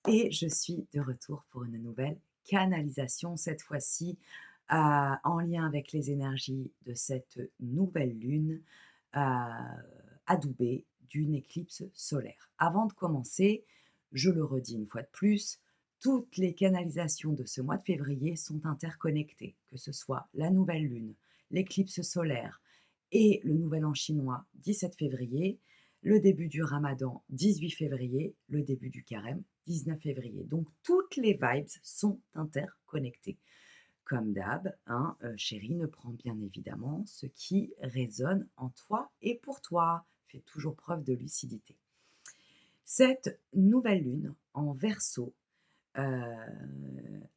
Et je suis de retour pour une nouvelle canalisation, cette fois-ci en lien avec les énergies de cette nouvelle lune adoubée d'une éclipse solaire. Avant de commencer, je le redis une fois de plus, toutes les canalisations de ce mois de février sont interconnectées, que ce soit la nouvelle lune, l'éclipse solaire et le nouvel an chinois 17 février, le début du ramadan 18 février, le début du carême 19 février. Donc toutes les vibes sont interconnectées. Comme d'hab, hein, chérie ne prend bien évidemment ce qui résonne en toi et pour toi. Fais toujours preuve de lucidité. Cette nouvelle lune en Verseau,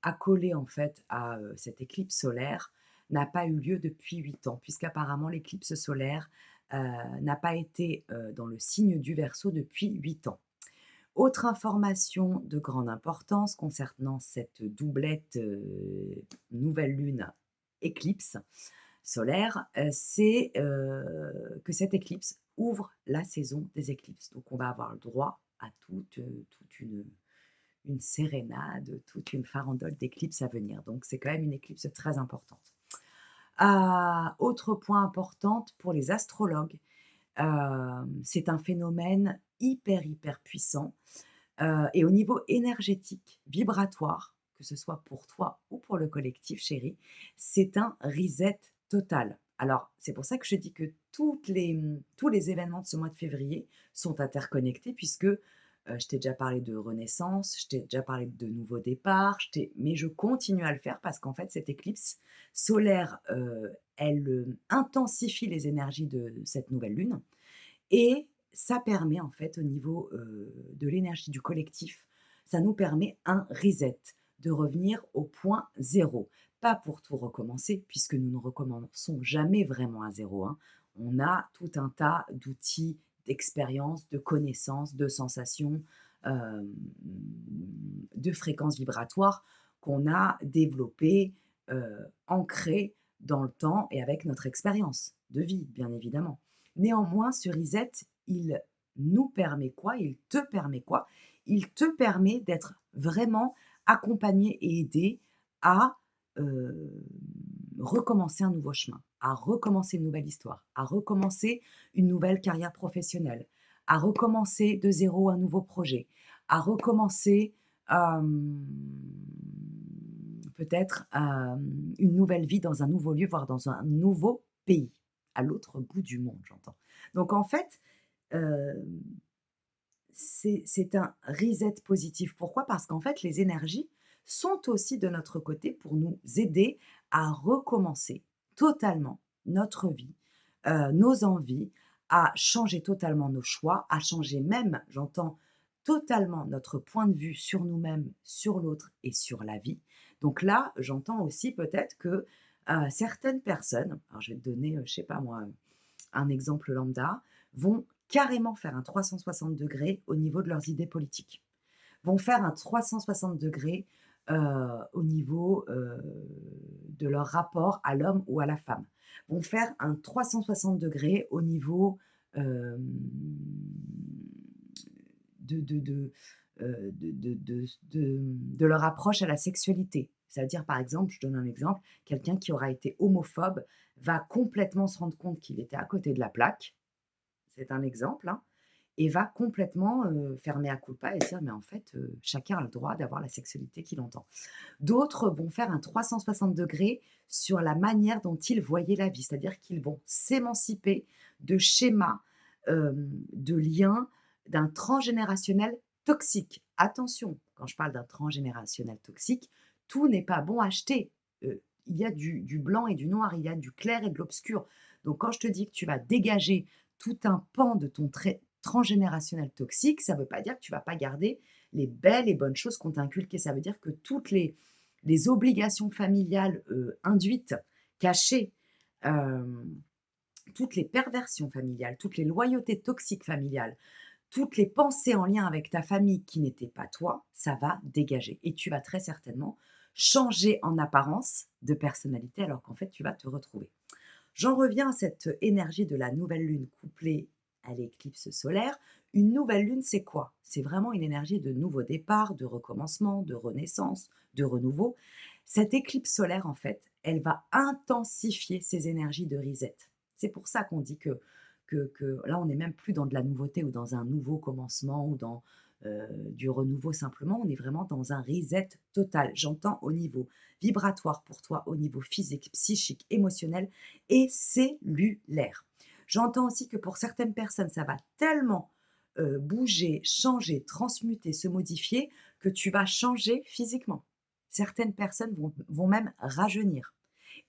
accolée en fait à cette éclipse solaire, n'a pas eu lieu depuis 8 ans, puisqu'apparemment l'éclipse solaire n'a pas été dans le signe du Verseau depuis 8 ans. Autre information de grande importance concernant cette doublette nouvelle lune éclicse solaire, c'est que cette éclipse ouvre la saison des éclipses. Donc on va avoir le droit à toute une sérénade, toute une farandole d'éclipses à venir. Donc c'est quand même une éclipse très importante. Autre point important pour les astrologues, c'est un phénomène hyper puissant, et au niveau énergétique, vibratoire, que ce soit pour toi ou pour le collectif chéri, c'est un reset total. Alors, c'est pour ça que je dis que tous les événements de ce mois de février sont interconnectés puisque, je t'ai déjà parlé de renaissance, je t'ai déjà parlé de nouveau départ, mais je continue à le faire parce qu'en fait cette éclipse solaire, elle, intensifie les énergies de cette nouvelle lune et ça permet en fait au niveau, de l'énergie du collectif, ça nous permet un reset, de revenir au point zéro. Pas pour tout recommencer, puisque nous ne recommençons jamais vraiment à zéro, hein. On a tout un tas d'outils, d'expériences, de connaissances, de sensations, hem, de fréquences vibratoires qu'on a développées, ancrées dans le temps et avec notre expérience de vie, bien évidemment. Néanmoins, ce reset, il nous permet quoi? Il te permet quoi? Il te permet d'être vraiment accompagné et aidé à, hem, recommencer un nouveau chemin, à recommencer une nouvelle histoire, à recommencer une nouvelle carrière professionnelle, à recommencer de zéro un nouveau projet, à recommencer, hem, peut-être, une nouvelle vie dans un nouveau lieu, voire dans un nouveau pays, à l'autre bout du monde, j'entends. Donc en fait, hem, c'est un reset positif. Pourquoi? Parce qu'en fait, les énergies sont aussi de notre côté pour nous aider à recommencer totalement notre vie, nos envies, à changer totalement nos choix, à changer même, j'entends, totalement notre point de vue sur nous-mêmes, sur l'autre et sur la vie. Donc là, j'entends aussi peut-être que, certaines personnes, alors je vais te donner, je sais pas moi, un exemple lambda, vont carrément faire un 360 au niveau de leurs idées politiques. Vont faire un 360 au niveau, de leur rapport à l'homme ou à la femme. Vont faire un 360 au niveau, hem, de, de leur approche à la sexualité. C'est-à-dire, par exemple, je donne un exemple, quelqu'un qui aura été homophobe va complètement se rendre compte qu'il était à côté de la plaque, c'est un exemple, hein, et va complètement, faire mea culpa et dire: «Mais en fait, chacun a le droit d'avoir la sexualité qu'il entend». D'autres vont faire un 360 sur la manière dont ils voyaient la vie, c'est-à-dire qu'ils vont s'émanciper de schémas, de liens, d'un transgénérationnel toxique. Attention, quand je parle d'un transgénérationnel toxique, tout n'est pas bon à acheter. Il y a du blanc et du noir, il y a du clair et de l'obscur. Donc quand je te dis que tu vas dégager tout un pan de ton trait transgénérationnel toxique, ça ne veut pas dire que tu vas pas garder les belles et bonnes choses qu'on t'a inculquées. Ça veut dire que toutes les obligations familiales, induites, cachées, hem, toutes les perversions familiales, toutes les loyautés toxiques familiales, toutes les pensées en lien avec ta famille qui n'étaient pas toi, ça va dégager et tu vas très certainement changer en apparence de personnalité alors qu'en fait tu vas te retrouver. J'en reviens à cette énergie de la nouvelle lune couplée à l'éclipse solaire. Une nouvelle lune, c'est quoi? C'est vraiment une énergie de nouveau départ, de recommencement, de renaissance, de renouveau. Cette éclipse solaire, en fait, elle va intensifier ces énergies de reset. C'est pour ça qu'on dit que là, on n'est même plus dans de la nouveauté ou dans un nouveau commencement ou dans du renouveau simplement. On est vraiment dans un reset total. J'entends au niveau vibratoire pour toi, au niveau physique, psychique, émotionnel et cellulaire. J'entends aussi que pour certaines personnes, ça va tellement bouger, changer, transmuter, se modifier, que tu vas changer physiquement. Certaines personnes vont même rajeunir.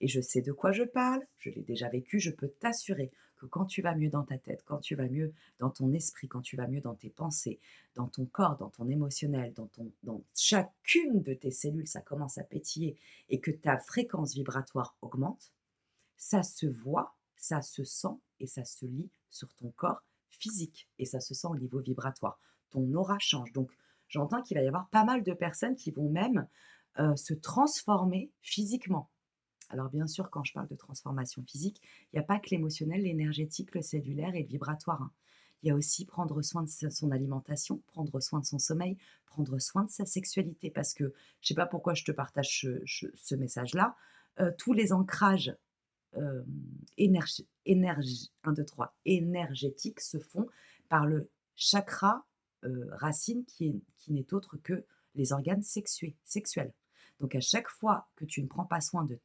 Et je sais de quoi je parle, je l'ai déjà vécu, je peux t'assurer que quand tu vas mieux dans ta tête, quand tu vas mieux dans ton esprit, quand tu vas mieux dans tes pensées, dans ton corps, dans ton émotionnel, dans chacune de tes cellules, ça commence à pétiller et que ta fréquence vibratoire augmente, ça se voit, ça se sent et ça se lit sur ton corps physique et ça se sent au niveau vibratoire. Ton aura change. Donc, j'entends qu'il va y avoir pas mal de personnes qui vont même se transformer physiquement. Alors, bien sûr, quand je parle de transformation physique, il n'y a pas que l'émotionnel, l'énergétique, le cellulaire et le vibratoire, hein. Il y a aussi prendre soin de son alimentation, prendre soin de son sommeil, prendre soin de sa sexualité. Parce que je ne sais pas pourquoi je te partage ce message-là. Tous les ancrages énergie 1, 2, 3, énergétiques se font par le chakra, racine qui n'est autre que les organes sexuels. Donc à chaque fois que tu ne prends pas soin de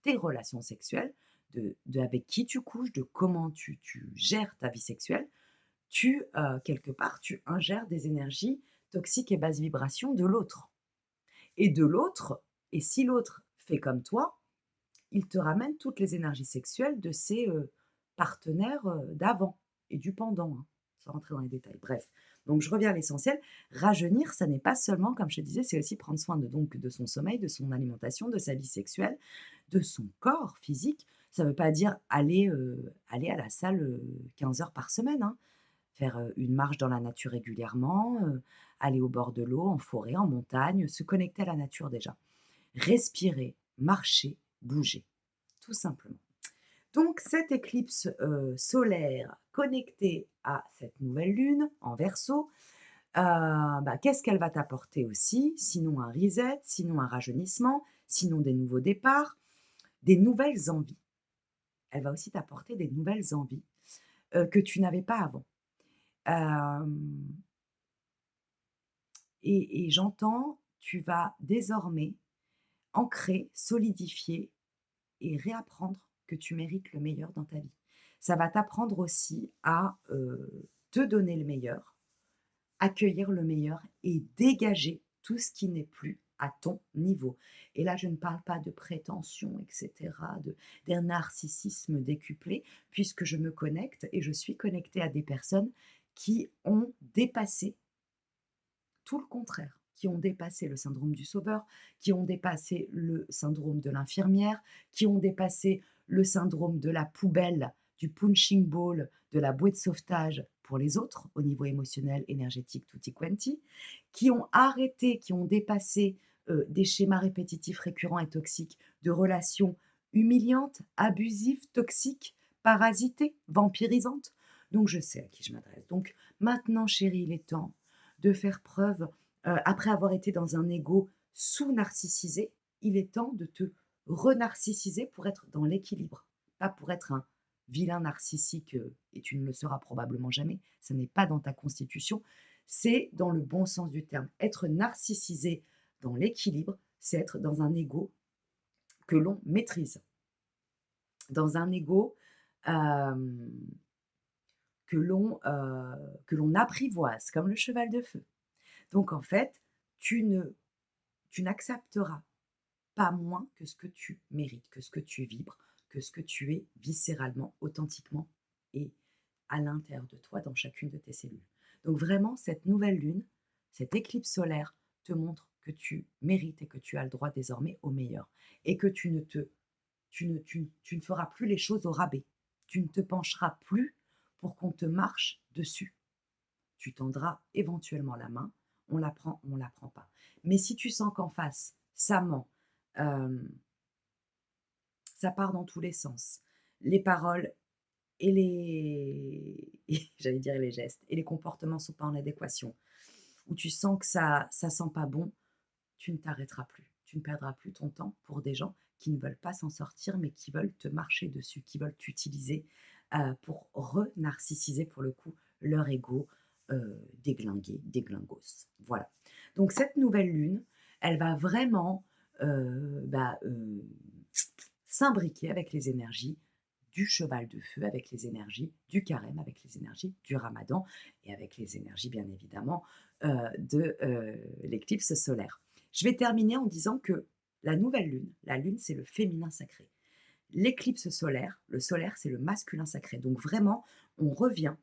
tes relations sexuelles, de avec qui tu couches, de comment tu gères ta vie sexuelle, quelque part, tu ingères des énergies toxiques et basses vibrations de l'autre. Et de l'autre, et si l'autre fait comme toi, il te ramène toutes les énergies sexuelles de ses, partenaires, d'avant et du pendant, hein, sans rentrer dans les détails. Bref, donc je reviens à l'essentiel. Rajeunir, ça n'est pas seulement, comme je te disais, c'est aussi prendre soin de son sommeil, de son alimentation, de sa vie sexuelle, de son corps physique. Ça ne veut pas dire aller à la salle, 15 heures par semaine, hein. Faire, une marche dans la nature régulièrement, aller au bord de l'eau, en forêt, en montagne, se connecter à la nature déjà. Respirer, marcher, bouger, tout simplement. Donc cette éclipse, solaire connectée à cette nouvelle lune en Verseau, qu'est-ce qu'elle va t'apporter aussi? Sinon un reset, sinon un rajeunissement, sinon des nouveaux départs, des nouvelles envies. Elle va aussi t'apporter des nouvelles envies, que tu n'avais pas avant. Hem et j'entends, tu vas désormais ancrer, solidifier et réapprendre que tu mérites le meilleur dans ta vie. Ça va t'apprendre aussi à, te donner le meilleur, accueillir le meilleur et dégager tout ce qui n'est plus à ton niveau. Et là, je ne parle pas de prétention, et cetera, d'un narcissisme décuplé, puisque je me connecte et je suis connectée à des personnes qui ont dépassé tout le contraire, qui ont dépassé le syndrome du sauveur, qui ont dépassé le syndrome de l'infirmière, qui ont dépassé le syndrome de la poubelle, du punching ball, de la bouée de sauvetage pour les autres, au niveau émotionnel, énergétique, tutti quanti, qui ont arrêté, qui ont dépassé des schémas répétitifs récurrents et toxiques de relations humiliantes, abusives, toxiques, parasitées, vampirisantes. Donc je sais à qui je m'adresse. Donc maintenant, chérie, il est temps de faire preuve, après avoir été dans un ego sous-narcissisé, il est temps de te renarcissiser pour être dans l'équilibre, pas pour être un vilain narcissique, et tu ne le seras probablement jamais, ça n'est pas dans ta constitution, c'est dans le bon sens du terme. Être narcissisé dans l'équilibre, c'est être dans un ego que l'on maîtrise, dans un ego, hem, que l'on apprivoise comme le cheval de feu. Donc en fait, tu ne tu n'accepteras pas moins que ce que tu mérites, que ce que tu vibres, que ce que tu es viscéralement, authentiquement et à l'intérieur de toi, dans chacune de tes cellules. Donc vraiment, cette nouvelle lune, cette éclipse solaire te montre que tu mérites et que tu as le droit désormais au meilleur et que tu ne feras plus les choses au rabais. Tu ne te pencheras plus pour qu'on te marche dessus. Tu tendras éventuellement la main, on la prend, on la prend pas. Mais si tu sens qu'en face, ça ment, hem, ça part dans tous les sens, les paroles et j'allais dire les gestes et les comportements sont pas en adéquation, où tu sens que ça sent pas bon, tu ne t'arrêteras plus. Tu ne perdras plus ton temps pour des gens qui ne veulent pas s'en sortir, mais qui veulent te marcher dessus, qui veulent t'utiliser, pour re-narcissiser, pour le coup, leur ego, déglingué, déglingos. Voilà. Donc cette nouvelle lune, elle va vraiment, s'imbriquer avec les énergies du cheval de feu, avec les énergies du carême, avec les énergies du ramadan et avec les énergies, bien évidemment, de, l'éclipse solaire. Je vais terminer en disant que la lune, c'est le féminin sacré. L'éclipse solaire, le solaire, c'est le masculin sacré. Donc vraiment, on revient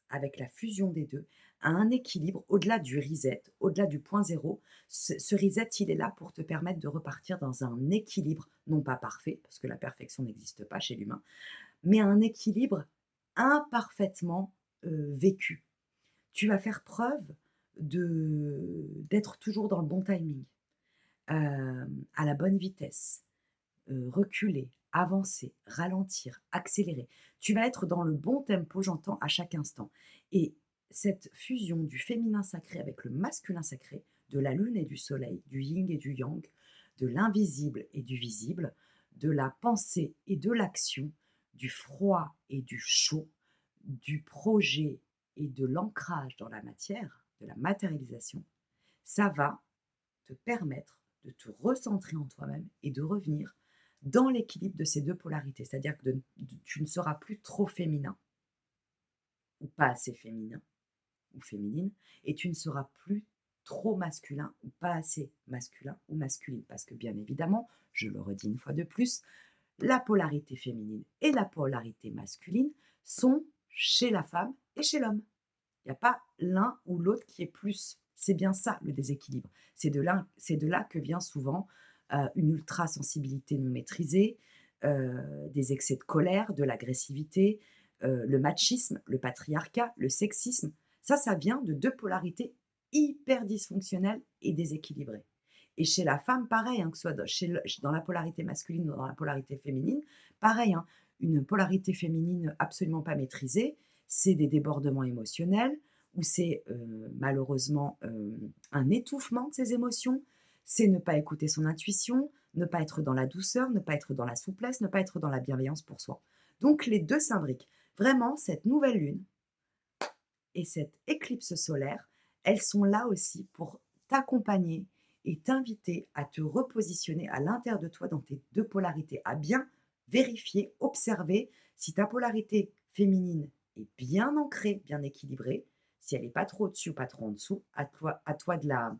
avec la fusion des 2 à un équilibre au-delà du reset, au-delà du point zéro. Ce reset, il est là pour te permettre de repartir dans un équilibre, non pas parfait, parce que la perfection n'existe pas chez l'humain, mais un équilibre imparfaitement, vécu. Tu vas faire preuve d'être toujours dans le bon timing, à la bonne vitesse, reculer, avancer, ralentir, accélérer. Tu vas être dans le bon tempo, j'entends, à chaque instant et cette fusion du féminin sacré avec le masculin sacré, de la lune et du soleil, du yin et du yang, de l'invisible et du visible, de la pensée et de l'action, du froid et du chaud, du projet et de l'ancrage dans la matière, de la matérialisation, ça va te permettre de te recentrer en toi-même et de revenir dans l'équilibre de ces 2 polarités. C'est-à-dire que tu ne seras plus trop féminin ou pas assez féminin ou féminine et tu ne seras plus trop masculin ou pas assez masculin ou masculine. Parce que bien évidemment, je le redis une fois de plus, la polarité féminine et la polarité masculine sont chez la femme et chez l'homme. Il n'y a pas l'un ou l'autre qui est plus. C'est bien ça le déséquilibre. C'est de là que vient souvent une ultra-sensibilité non maîtrisée, des excès de colère, de l'agressivité, le machisme, le patriarcat, le sexisme. Ça vient de 2 polarités hyper dysfonctionnelles et déséquilibrées. Et chez la femme, pareil, hein, que ce soit dans la polarité masculine ou dans la polarité féminine, pareil, hein, une polarité féminine absolument pas maîtrisée, c'est des débordements émotionnels ou c'est malheureusement un étouffement de ses émotions, c'est ne pas écouter son intuition, ne pas être dans la douceur, ne pas être dans la souplesse, ne pas être dans la bienveillance pour soi. Donc les 2 s'imbriquent. Vraiment, cette nouvelle lune et cette éclipse solaire, elles sont là aussi pour t'accompagner et t'inviter à te repositionner à l'intérieur de toi dans tes 2 polarités, à bien vérifier, observer si ta polarité féminine est bien ancrée, bien équilibrée, si elle n'est pas trop au-dessus ou pas trop en dessous, à toi de la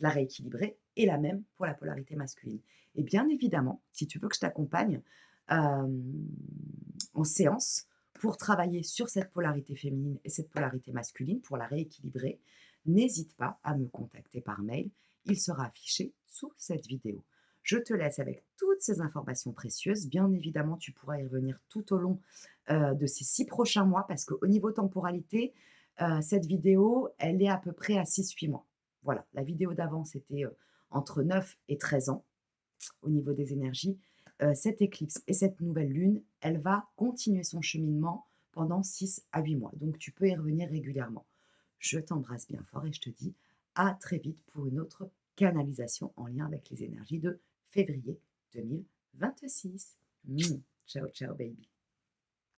rééquilibrer et la même pour la polarité masculine. Et bien évidemment, si tu veux que je t'accompagne en séance pour travailler sur cette polarité féminine et cette polarité masculine, pour la rééquilibrer, n'hésite pas à me contacter par mail. Il sera affiché sous cette vidéo. Je te laisse avec toutes ces informations précieuses. Bien évidemment, tu pourras y revenir tout au long de ces 6 prochains mois parce qu'au niveau temporalité, cette vidéo, elle est à peu près à 6-8 mois. Voilà, la vidéo d'avant, c'était entre 9 et 13 ans au niveau des énergies. Cette éclipse et cette nouvelle lune, elle va continuer son cheminement pendant 6 à 8 mois. Donc tu peux y revenir régulièrement. Je t'embrasse bien fort et je te dis à très vite pour une autre canalisation en lien avec les énergies de février 2026. Ciao, ciao baby.